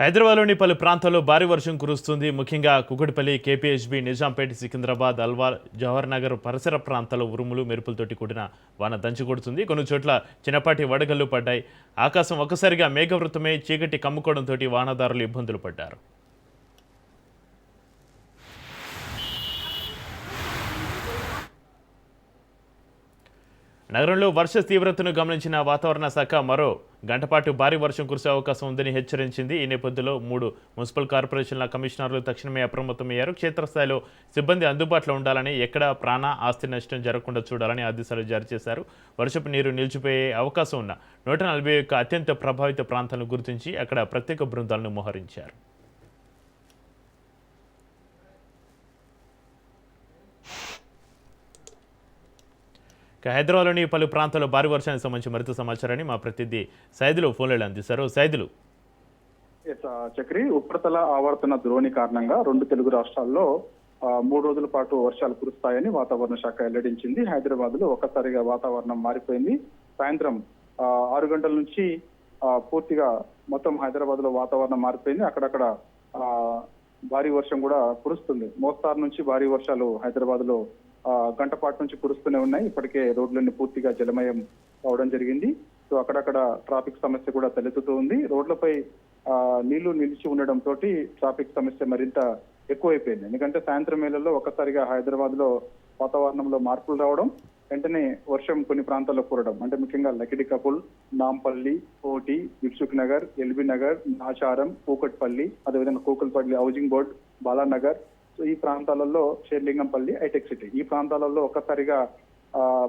హైదరాబాద్లోని పలు ప్రాంతాల్లో భారీ వర్షం కురుస్తుంది. ముఖ్యంగా కుకట్పల్లి, కేపీహెచ్బీ, నిజాంపేట్, సికింద్రాబాద్, అల్వాల్, జవహర్ నగర్ పరిసర ప్రాంతాల్లో ఉరుములు, మెరుపులతోటి కూడిన వాన దంచుకొడుతుంది. కొన్ని చోట్ల చిన్నపాటి వడగళ్లు పడ్డాయి. ఆకాశం ఒక్కసారిగా మేఘవృతమై చీకటి కమ్ముకోవడంతో వాహనదారులు ఇబ్బందులు పడ్డారు. నగరంలో వర్ష తీవ్రతను గమనించిన వాతావరణ శాఖ మరో గంటపాటు భారీ వర్షం కురిసే అవకాశం ఉందని హెచ్చరించింది. ఈ నేపథ్యంలో 3 మున్సిపల్ కార్పొరేషన్ల కమిషనర్లు తక్షణమే అప్రమత్తమయ్యారు. క్షేత్రస్థాయిలో సిబ్బంది అందుబాటులో ఉండాలని, ఎక్కడ ప్రాణ ఆస్తి నష్టం జరగకుండా చూడాలని ఆదేశాలు జారీ చేశారు. వర్షపు నీరు నిలిచిపోయే అవకాశం ఉన్న 141 అత్యంత ప్రభావిత ప్రాంతాలను గుర్తించి అక్కడ ప్రత్యేక బృందాలను మోహరించారు. హైదరాబాద్లోని పలు ప్రాంతాల్లో భారీ వర్షానికి సంబంధించి మరింత సమాచారాన్ని మా ప్రతినిధి సైదులు ఫోన్లలో అందిస్తారు. సైదులు, చక్రి, ఉపరితల ఆవర్తన ద్రోణి కారణంగా 2 తెలుగు రాష్ట్రాల్లో 3 రోజుల పాటు వర్షాలు కురుస్తాయని వాతావరణ శాఖ వెల్లడించింది. హైదరాబాద్ లో ఒక్కసారిగా వాతావరణం మారిపోయింది. సాయంత్రం 6 గంటల నుంచి పూర్తిగా మొత్తం హైదరాబాద్ లో వాతావరణం మారిపోయింది. అక్కడక్కడ భారీ వర్షం కూడా కురుస్తుంది. మోస్తారు నుంచి భారీ వర్షాలు హైదరాబాద్ లో గంట పాటు నుంచి కురుస్తూనే ఉన్నాయి. ఇప్పటికే రోడ్లన్నీ పూర్తిగా జలమయం అవడం జరిగింది. సో అక్కడక్కడ ట్రాఫిక్ సమస్య కూడా తలెత్తుతూ ఉంది. రోడ్లపై నీళ్లు నిలిచి ఉండడంతో ట్రాఫిక్ సమస్య మరింత ఎక్కువైపోయింది. ఎందుకంటే సాయంత్రం వేళల్లో ఒక్కసారిగా హైదరాబాద్ లో వాతావరణంలో మార్పులు రావడం, వెంటనే వర్షం కొన్ని ప్రాంతాల్లో కురడం, అంటే ముఖ్యంగా లకిడి కపుల్, నాంపల్లి, కోటి, దిల్సుఖ్ నగర్, ఎల్బీ నగర్, నాచారం, కూకట్పల్లి, అదేవిధంగా Kukatpally housing board, Balanagar, so ఈ ప్రాంతాలలో షేర్లింగంపల్లి, హైటెక్ సిటీ, ఈ ప్రాంతాలలో ఒక్కసారిగా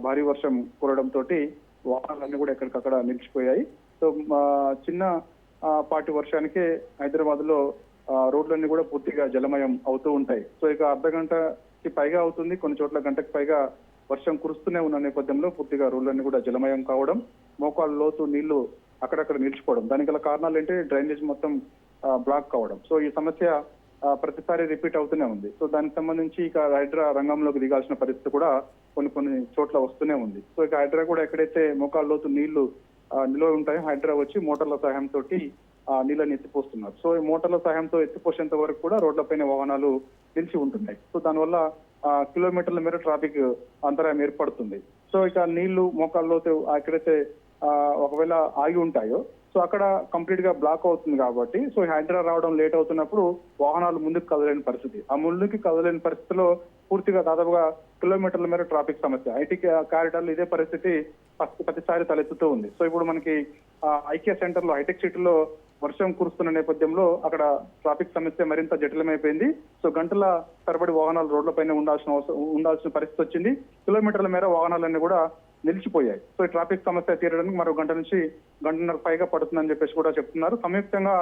భారీ వర్షం కురడంతో వాహనాలన్నీ కూడా ఎక్కడికక్కడ నిలిచిపోయాయి. సో చిన్న పాటి వర్షానికే హైదరాబాద్ లో రోడ్లన్నీ కూడా పూర్తిగా జలమయం అవుతూ ఉంటాయి. సో ఇక అర్ధ గంటకి పైగా అవుతుంది, కొన్ని చోట్ల గంటకి పైగా వర్షం కురుస్తూనే ఉన్న నేపథ్యంలో పూర్తిగా రోడ్లన్నీ కూడా జలమయం కావడం, మోకాళ్ళ లోతు నీళ్లు అక్కడక్కడ నిలిచిపోవడం. దానికి గల కారణాలు ఏంటి? డ్రైనేజ్ మొత్తం బ్లాక్ కావడం. సో ఈ సమస్య ప్రతిసారి రిపీట్ అవుతూనే ఉంది. సో దానికి సంబంధించి ఇక హైడ్రా రంగంలోకి దిగాల్సిన పరిస్థితి కూడా కొన్ని చోట్ల వస్తూనే ఉంది. సో ఇక హైడ్రా కూడా ఎక్కడైతే మోకాళ్ళ లోతు నీళ్లు నిల్వ ఉంటాయో హైడ్రా వచ్చి మోటార్ల సహాయంతో నీళ్ళని ఎత్తిపోస్తున్నారు. సో ఈ మోటార్ల సహాయంతో ఎత్తిపోసేంత వరకు కూడా రోడ్లపైన వాహనాలు నిలిచి ఉంటున్నాయి. సో దానివల్ల కిలోమీటర్ల మేర ట్రాఫిక్ అంతరాయం ఏర్పడుతుంది. సో ఇక నీళ్లు మోకాళ్ళ లోతు ఎక్కడైతే ఒకవేళ ఆగి ఉంటాయో సో అక్కడ కంప్లీట్ గా బ్లాక్ అవుతుంది కాబట్టి, సో హైడ్రా రావడం లేట్ అవుతున్నప్పుడు వాహనాలు ముందుకు కదలేని పరిస్థితి. ఆ ముందుకు కదలేని పరిస్థితిలో పూర్తిగా దాదాపుగా కిలోమీటర్ల మేర ట్రాఫిక్ సమస్య. ఐటీ కారిడార్లు ఇదే పరిస్థితి ప్రతిసారి తలెత్తుతూ ఉంది. సో ఇప్పుడు మనకి ఐకియా సెంటర్ లో, హైటెక్ సిటీలో వర్షం కురుస్తున్న నేపథ్యంలో అక్కడ ట్రాఫిక్ సమస్య మరింత జటిలమైపోయింది. సో గంటల తరబడి వాహనాలు రోడ్లపైన ఉండాల్సిన పరిస్థితి వచ్చింది. కిలోమీటర్ల మేర వాహనాలన్నీ కూడా నిలిచిపోయాయి. సో ఈ ట్రాఫిక్ సమస్య తీరడానికి మరో గంట నుంచి గంటన్నర పైగా పడుతుందని చెప్పేసి కూడా చెప్తున్నారు. సంయుక్తంగా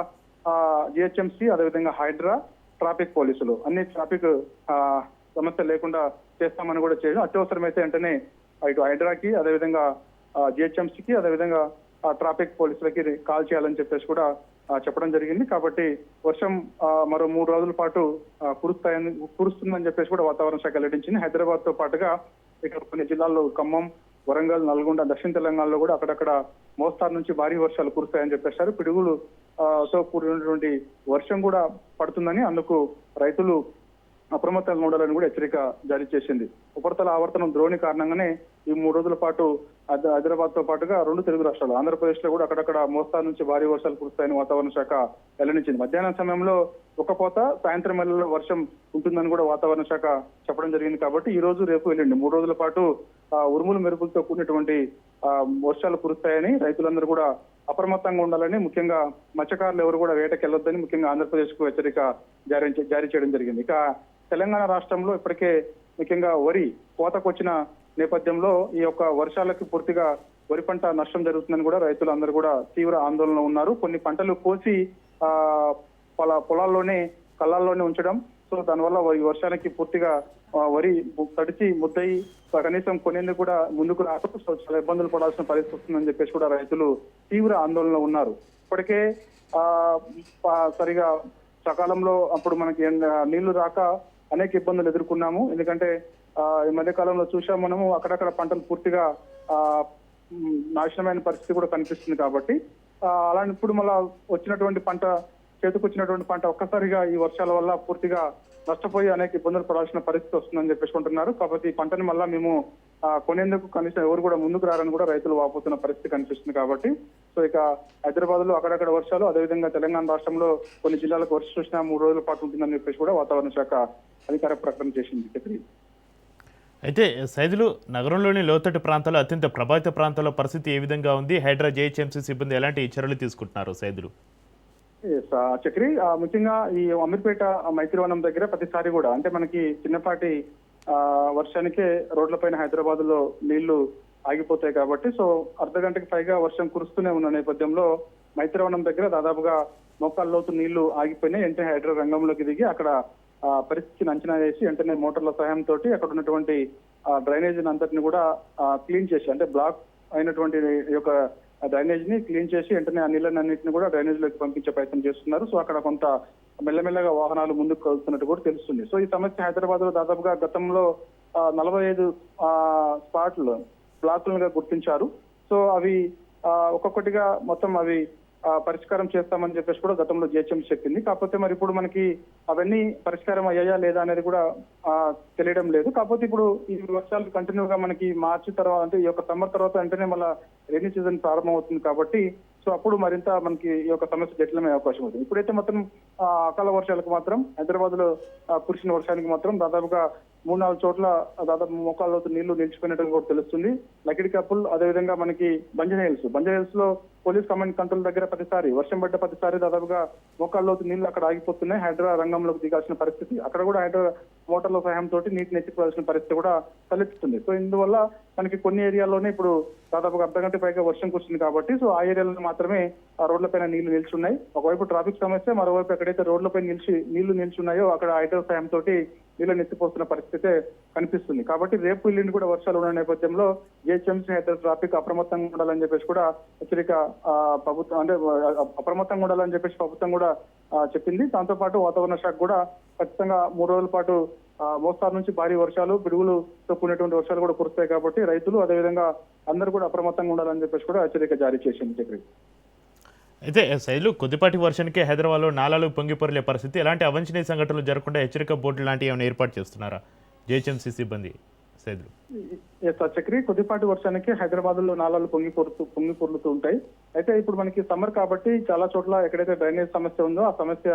జిహెచ్ఎంసీ, అదేవిధంగా హైడ్రా, ట్రాఫిక్ పోలీసులు అన్ని ట్రాఫిక్ సమస్య లేకుండా చేస్తామని కూడా చేయడం, అత్యవసరమైతే వెంటనే ఇటు హైడ్రాకి, అదేవిధంగా జిహెచ్ఎంసీకి, అదేవిధంగా ట్రాఫిక్ పోలీసులకి కాల్ చేయాలని చెప్పేసి కూడా చెప్పడం జరిగింది. కాబట్టి వర్షం మరో 3 రోజుల పాటు కురుస్తుందని చెప్పేసి కూడా వాతావరణ శాఖ వెల్లడించింది. హైదరాబాద్ తో పాటుగా ఇక్కడ కొన్ని జిల్లాల్లో ఖమ్మం, వరంగల్, నల్గొండ, దక్షిణ తెలంగాణలో కూడా అక్కడక్కడ మోస్తారు నుంచి భారీ వర్షాలు కురుస్తాయని చెప్పేశారు. పిడుగులు తో కూడినటువంటి వర్షం కూడా పడుతుందని, అందుకు రైతులు అప్రమత్తంగా ఉండాలని కూడా హెచ్చరిక జారీ చేసింది. ఉపరితల ఆవర్తనం ద్రోణి కారణంగానే ఈ 3 రోజుల పాటు హైదరాబాద్ తో పాటుగా 2 తెలుగు రాష్ట్రాలు, ఆంధ్రప్రదేశ్ లో కూడా అక్కడక్కడ మోస్తారు నుంచి భారీ వర్షాలు కురుస్తాయని వాతావరణ శాఖ వెల్లడించింది. మధ్యాహ్నం సమయంలో ఒకపోత, సాయంత్రం వేళల్లో వర్షం ఉంటుందని కూడా వాతావరణ శాఖ చెప్పడం జరిగింది. కాబట్టి ఈ రోజు, రేపు, ఎల్లుండి 3 రోజుల పాటు ఉరుములు మెరుపులతో కూడినటువంటి వర్షాలు కురుస్తాయని, రైతులందరూ కూడా అప్రమత్తంగా ఉండాలని, ముఖ్యంగా మత్స్యకారులు ఎవరు కూడా వేటకి వెళ్ళొద్దని ముఖ్యంగా ఆంధ్రప్రదేశ్ కు హెచ్చరిక జారీ చేయడం జరిగింది. ఇక తెలంగాణ రాష్ట్రంలో ఇప్పటికే ముఖ్యంగా వరి కోతకొచ్చిన నేపథ్యంలో ఈ యొక్క వర్షాలకి పూర్తిగా వరి పంట నష్టం జరుగుతుందని కూడా రైతులందరూ కూడా తీవ్ర ఆందోళనలో ఉన్నారు. కొన్ని పంటలు కోసి పొలాల్లోనే, కళ్ళాల్లోనే ఉంచడం, సో దానివల్ల ఈ వర్షానికి పూర్తిగా వరి తడిచి ముద్దయి కనీసం కొనేందుకు కూడా ముందుకు రాక సో చాలా ఇబ్బందులు పడాల్సిన పరిస్థితి వస్తుందని చెప్పేసి కూడా రైతులు తీవ్ర ఆందోళనలో ఉన్నారు. ఇప్పటికే సరిగా సకాలంలో అప్పుడు మనకి నీళ్లు రాక అనేక ఇబ్బందులు ఎదుర్కొన్నాము. ఎందుకంటే ఈ మధ్య కాలంలో చూసాం మనము, అక్కడక్కడ పంటలు పూర్తిగా నాశనమైన పరిస్థితి కూడా కనిపిస్తుంది. కాబట్టి అలాంటి ఇప్పుడు మళ్ళా వచ్చినటువంటి పంట చేతికొచ్చినటువంటి పంట ఒక్కసారిగా ఈ వర్షాల వల్ల పూర్తిగా నష్టపోయి అనేక ఇబ్బందులు పడాల్సిన పరిస్థితి వస్తుందని చెప్పేసి అంటున్నారు. కాబట్టి ఈ పంటని మళ్ళా మేము కొనేందుకు కనీసం ఎవరు కూడా ముందుకు రారని కూడా రైతులు వాపోతున్న పరిస్థితి కనిపిస్తుంది. కాబట్టి సో ఇక హైదరాబాద్ లో అక్కడక్కడ వర్షాలు, అదేవిధంగా తెలంగాణ రాష్ట్రంలో కొన్ని జిల్లాలకు వర్ష సూచన 3 రోజుల పాటు ఉంటుందని చెప్పేసి కూడా వాతావరణ శాఖ అధికార ప్రకటన చేసింది. చక్రి, అయితే సైదులు నగరంలోని లోతట్టు ప్రాంతాల్లో అత్యంత ప్రభావిత ప్రాంతాల్లో పరిస్థితి ఏ విధంగా ఉంది? హైడ్రా జేహెచ్ఎంసీ సిబ్బంది ఎలాంటి చర్యలు తీసుకుంటున్నారు సైదులు? చక్రి, ముఖ్యంగా ఈ అమీర్పేట మైత్రివనం దగ్గర ప్రతిసారి కూడా అంటే మనకి చిన్నపాటి వర్షానికే రోడ్లపైన హైదరాబాద్ లో నీళ్లు ఆగిపోతాయి. కాబట్టి సో అర్ధ గంటకి పైగా వర్షం కురుస్తూనే ఉన్న నేపథ్యంలో మైత్రివనం దగ్గర దాదాపుగా మోకాళ్ళ లోతు నీళ్లు ఆగిపోయినాయి. వెంటనే హైడ్రా రంగంలోకి దిగి అక్కడ పరిస్థితిని అంచనా వేసి వెంటనే మోటార్ల సహాయంతో అక్కడ ఉన్నటువంటి డ్రైనేజ్ అంతటిని కూడా క్లీన్ చేసి, అంటే బ్లాక్ అయినటువంటి ఈ యొక్క డ్రైనేజ్ ని క్లీన్ చేసి వెంటనే ఆ నీళ్ళన్నింటిని కూడా డ్రైనేజ్ లోకి పంపించే ప్రయత్నం చేస్తున్నారు. సో అక్కడ కొంత మెల్లమెల్లగా వాహనాలు ముందుకు కలుస్తున్నట్టు కూడా తెలుస్తుంది. సో ఈ సమస్య హైదరాబాద్ లో దాదాపుగా గతంలో 45 స్పాట్లు బ్లాకులుగా గుర్తించారు. సో అవి ఒక్కొక్కటిగా మొత్తం అవి పరిష్కారం చేస్తామని చెప్పేసి కూడా గతంలో జిహెచ్ఎంసీ చెప్పింది. కాకపోతే మరి ఇప్పుడు మనకి అవన్నీ పరిష్కారం అయ్యాయా లేదా అనేది కూడా తెలియడం లేదు. కాకపోతే ఇప్పుడు ఈ వర్షాలు కంటిన్యూగా మనకి మార్చి తర్వాత, అంటే ఈ యొక్క సమ్మర్ తర్వాత వెంటనే మళ్ళీ రైనీ సీజన్ ప్రారంభం అవుతుంది. కాబట్టి సో అప్పుడు మరింత మనకి ఈ యొక్క సమస్య జటిలమయ్యే అవకాశం ఉంది. ఇప్పుడైతే మాత్రం అకాల వర్షాలకు మాత్రం హైదరాబాద్ లో కురిసిన వర్షానికి మాత్రం దాదాపుగా 3-4 చోట్ల దాదాపు మోకాళ్ళ లోతు నీళ్లు నిలిచిపోయినట్టు కూడా తెలుస్తుంది. లకిడి కప్పుల్, అదేవిధంగా మనకి బంజారా హిల్స్ లో పోలీస్ కమాండ్ కంట్రోల్ దగ్గర ప్రతిసారి వర్షం పడ్డ ప్రతిసారి దాదాపుగా మోకాళ్ళ లోతు నీళ్లు అక్కడ ఆగిపోతున్నాయి. హైడ్రా రంగంలోకి దిగాల్సిన పరిస్థితి, అక్కడ కూడా హైడ్రా మోటార్ల సహాయంతో నీటిని ఎత్తిపోవాల్సిన పరిస్థితి కూడా తలెత్తుతుంది. సో ఇందువల్ల మనకి కొన్ని ఏరియాల్లోనే ఇప్పుడు దాదాపుగా అర్ధ గంట పైగా వర్షం కురుస్తుంది. కాబట్టి సో ఆ ఏరియాలో మాత్రమే ఆ రోడ్లపైన నీళ్లు నిల్చున్నాయి. ఒకవైపు ట్రాఫిక్ సమస్య, మరోవైపు ఎక్కడైతే రోడ్లపై నీళ్లు నిల్చున్నాయో అక్కడ హైడ్రా సహాయంతో నీళ్ళని ఎత్తిపోతున్న పరిస్థితి కనిపిస్తుంది. కాబట్టి రేపు ఎల్లుండి కూడా వర్షాలు ఉన్న నేపథ్యంలో జిహెచ్ఎంసీ హైదరాబాద్ ట్రాఫిక్ అప్రమత్తంగా ఉండాలని చెప్పేసి కూడా హెచ్చరిక ప్రభుత్వం, అంటే అప్రమత్తంగా ఉండాలని చెప్పేసి ప్రభుత్వం కూడా చెప్పింది. దాంతో పాటు వాతావరణ శాఖ కూడా ఖచ్చితంగా 3 రోజుల పాటు మోస్తారు నుంచి భారీ వర్షాలు, పిడుగులతో కూడినటువంటి వర్షాలు కూడా కురుస్తాయి. కాబట్టి రైతులు అదేవిధంగా అందరూ కూడా అప్రమత్తంగా ఉండాలని చెప్పేసి కూడా హెచ్చరిక జారీ చేసింది. చక్రి, అయితే సైదులు కొద్దిపాటి వర్షానికే హైదరాబాద్లో నాలాలు పొంగిపొరలే పరిస్థితి, ఎలాంటి అవాంఛనీయ సంఘటనలు జరగకుండా హెచ్చరిక బోర్డు లాంటివి ఏమైనా ఏర్పాటు చేస్తున్నారా జిహెచ్ఎంసీ సిబ్బంది? సైదులు, చక్రి, కొద్దిపాటి వర్షానికి హైదరాబాద్ లో నాలాలు పొంగి పొర్లుతూ ఉంటాయి. అయితే ఇప్పుడు మనకి సమ్మర్ కాబట్టి చాలా చోట్ల ఎక్కడైతే డ్రైనేజ్ సమస్య ఉందో ఆ సమస్య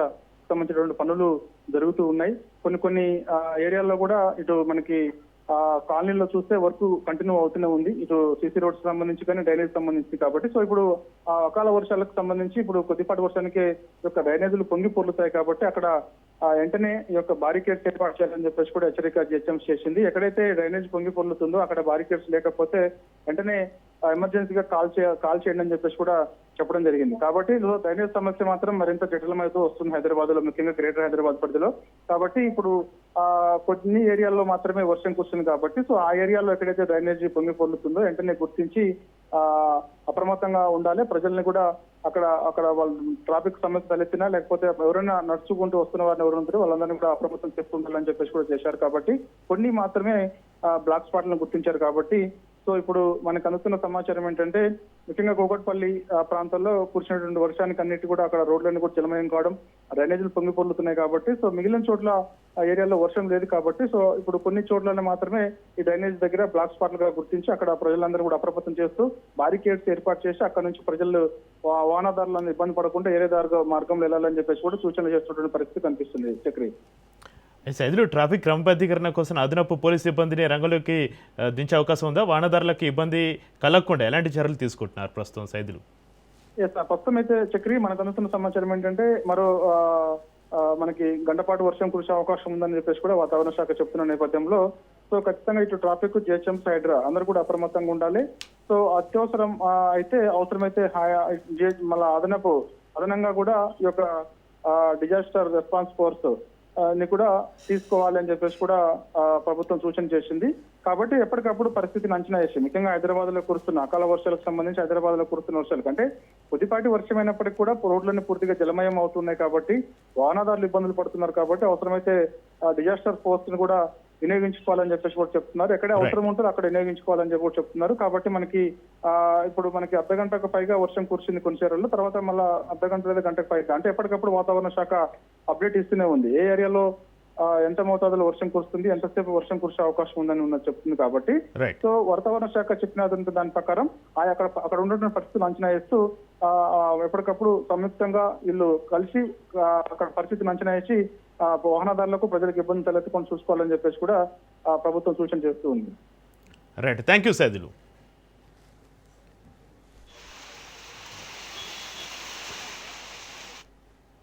సంబంధించినటువంటి పనులు జరుగుతూ ఉన్నాయి. కొన్ని ఏరియాల్లో కూడా ఇటు మనకి కాలనీలో చూస్తే వర్క్ కంటిన్యూ అవుతూనే ఉంది. ఇటు సీసీ రోడ్స్ సంబంధించి కానీ డ్రైనేజ్ సంబంధించి. కాబట్టి సో ఇప్పుడు అకాల వర్షాలకు సంబంధించి ఇప్పుడు కొద్దిపాటి వర్షానికి యొక్క డ్రైనేజీలు పొంగి పొర్లుతాయి. కాబట్టి అక్కడ వెంటనే ఈ యొక్క బారికేడ్స్ ఏర్పాటు చేయాలని చెప్పేసి కూడా హెచ్చరిక జిహెచ్ఎంసీ చేసింది. ఎక్కడైతే డ్రైనేజ్ పొంగి పొర్లుతుందో అక్కడ బారికేడ్స్ లేకపోతే వెంటనే ఎమర్జెన్సీగా కాల్ చేయండి అని చెప్పేసి కూడా చెప్పడం జరిగింది. కాబట్టి డ్రైనేజ్ సమస్య మాత్రం మరింత జటిలమవుతూ వస్తుంది హైదరాబాద్ లో, ముఖ్యంగా గ్రేటర్ హైదరాబాద్ పరిధిలో. కాబట్టి ఇప్పుడు కొన్ని ఏరియాల్లో మాత్రమే వర్షం కురుస్తుంది. కాబట్టి సో ఆ ఏరియాలో ఎక్కడైతే డ్రైనేజీ పొంగి పొర్లుతుందో వెంటనే గుర్తించి అప్రమత్తంగా ఉండాలి. ప్రజల్ని కూడా అక్కడ వాళ్ళు ట్రాఫిక్ సమస్య తలెత్తినా లేకపోతే ఎవరైనా నడుచుకుంటూ వస్తున్న వారిని ఎవరు ఉంటారో వాళ్ళందరినీ కూడా అప్రమత్తం చేస్తుండాలని చెప్పేసి కూడా చేశారు. కాబట్టి కొన్ని మాత్రమే బ్లాక్ స్పాట్లను గుర్తించారు. కాబట్టి సో ఇప్పుడు మనకు అందుతున్న సమాచారం ఏంటంటే ముఖ్యంగా కూకట్పల్లి ప్రాంతాల్లో కురిసినటువంటి వర్షానికి అన్నిటి కూడా అక్కడ రోడ్లన్నీ కూడా జలమయం కావడం, డ్రైనేజీలు పొంగి పొర్లుతున్నాయి. కాబట్టి సో మిగిలిన చోట్ల ఏరియాలో వర్షం లేదు. కాబట్టి సో ఇప్పుడు కొన్ని చోట్ల మాత్రమే ఈ డ్రైనేజ్ దగ్గర బ్లాక్ స్పాట్లుగా గుర్తించి అక్కడ ప్రజలందరూ కూడా అప్రమత్తం చేస్తూ బారికేడ్స్ ఏర్పాటు చేసి అక్కడ నుంచి ప్రజలు వాహనదారులను ఇబ్బంది పడకుండా ఏరే మార్గంలో వెళ్ళాలని చెప్పేసి కూడా సూచనలు చేస్తున్నటువంటి పరిస్థితి కనిపిస్తుంది. చక్రి, సైదులు, ట్రాఫిక్ క్రమబద్ధీకరణ కోసం అదనపు పోలీస్ సిబ్బందిని రంగంలోకి దించే అవకాశం ఉందా? వాహనదారులకు ఇబ్బంది కలగకుండా ఎలాంటి చర్యలు తీసుకుంటున్నారు ప్రస్తుతం సైదులు? ప్రస్తుతం అయితే చక్రి మనకు అందుతున్న సమాచారం ఏంటంటే మరో మనకి గంటపాటు వర్షం కురిసే అవకాశం ఉందని చెప్పేసి కూడా వాతావరణ శాఖ చెప్తున్న నేపథ్యంలో సో ఖచ్చితంగా ఇటు ట్రాఫిక్, జిహెచ్ఎంసీ, హైడ్రా అందరూ కూడా అప్రమత్తంగా ఉండాలి. సో అత్యవసరం అయితే అవసరమైతే మళ్ళా అదనంగా కూడా ఈ యొక్క డిజాస్టర్ రెస్పాన్స్ ఫోర్స్ ని కూడా తీసుకోవాలి అని చెప్పేసి కూడా ప్రభుత్వం సూచన చేసింది. కాబట్టి ఎప్పటికప్పుడు పరిస్థితిని అంచనా వేసి ముఖ్యంగా హైదరాబాద్ లో కురుస్తున్న అకాల వర్షాలకు సంబంధించి హైదరాబాద్ లో కురుస్తున్న వర్షాలు కంటే కొద్దిపాటి వర్షం అయినప్పటికీ కూడా రోడ్లన్నీ పూర్తిగా జలమయం అవుతున్నాయి. కాబట్టి వాహనదారులు ఇబ్బందులు పడుతున్నారు. కాబట్టి అవసరమైతే డిజాస్టర్ ఫోర్స్ ని కూడా వినియోగించుకోవాలని చెప్పేసి కూడా చెప్తున్నారు. ఎక్కడే అవసరం ఉంటుందో అక్కడ వినియోగించుకోవాలని చెప్పి కూడా చెప్తున్నారు. కాబట్టి మనకి ఇప్పుడు మనకి అర్ధ గంటకు పైగా వర్షం కురిసింది కొన్ని చోట్ల, తర్వాత మళ్ళీ అర్ధ గంట లేదా గంటకు పైగా, అంటే ఎప్పటికప్పుడు వాతావరణ శాఖ అప్డేట్ ఇస్తూనే ఉంది. ఏ ఏరియాలో ఎంత మోతాదులో వర్షం కురుస్తుంది, ఎంతసేపు వర్షం కురిసే అవకాశం ఉందని ఉన్నది చెప్తుంది. కాబట్టి రైట్. సో వాతావరణ శాఖ చెప్పిన దాని ప్రకారం అక్కడ ఉన్నటువంటి పరిస్థితులు అంచనా వేస్తూ ఎప్పటికప్పుడు సంయుక్తంగా వీళ్ళు కలిసి అక్కడ పరిస్థితిని అంచనా వేసి వాహనదారులకు ప్రజలకు ఇబ్బంది తలెత్తకుండా చూసుకోవాలని చెప్పేసి కూడా ప్రభుత్వం సూచన చేస్తూ ఉంది. Right, thank you Saidulu.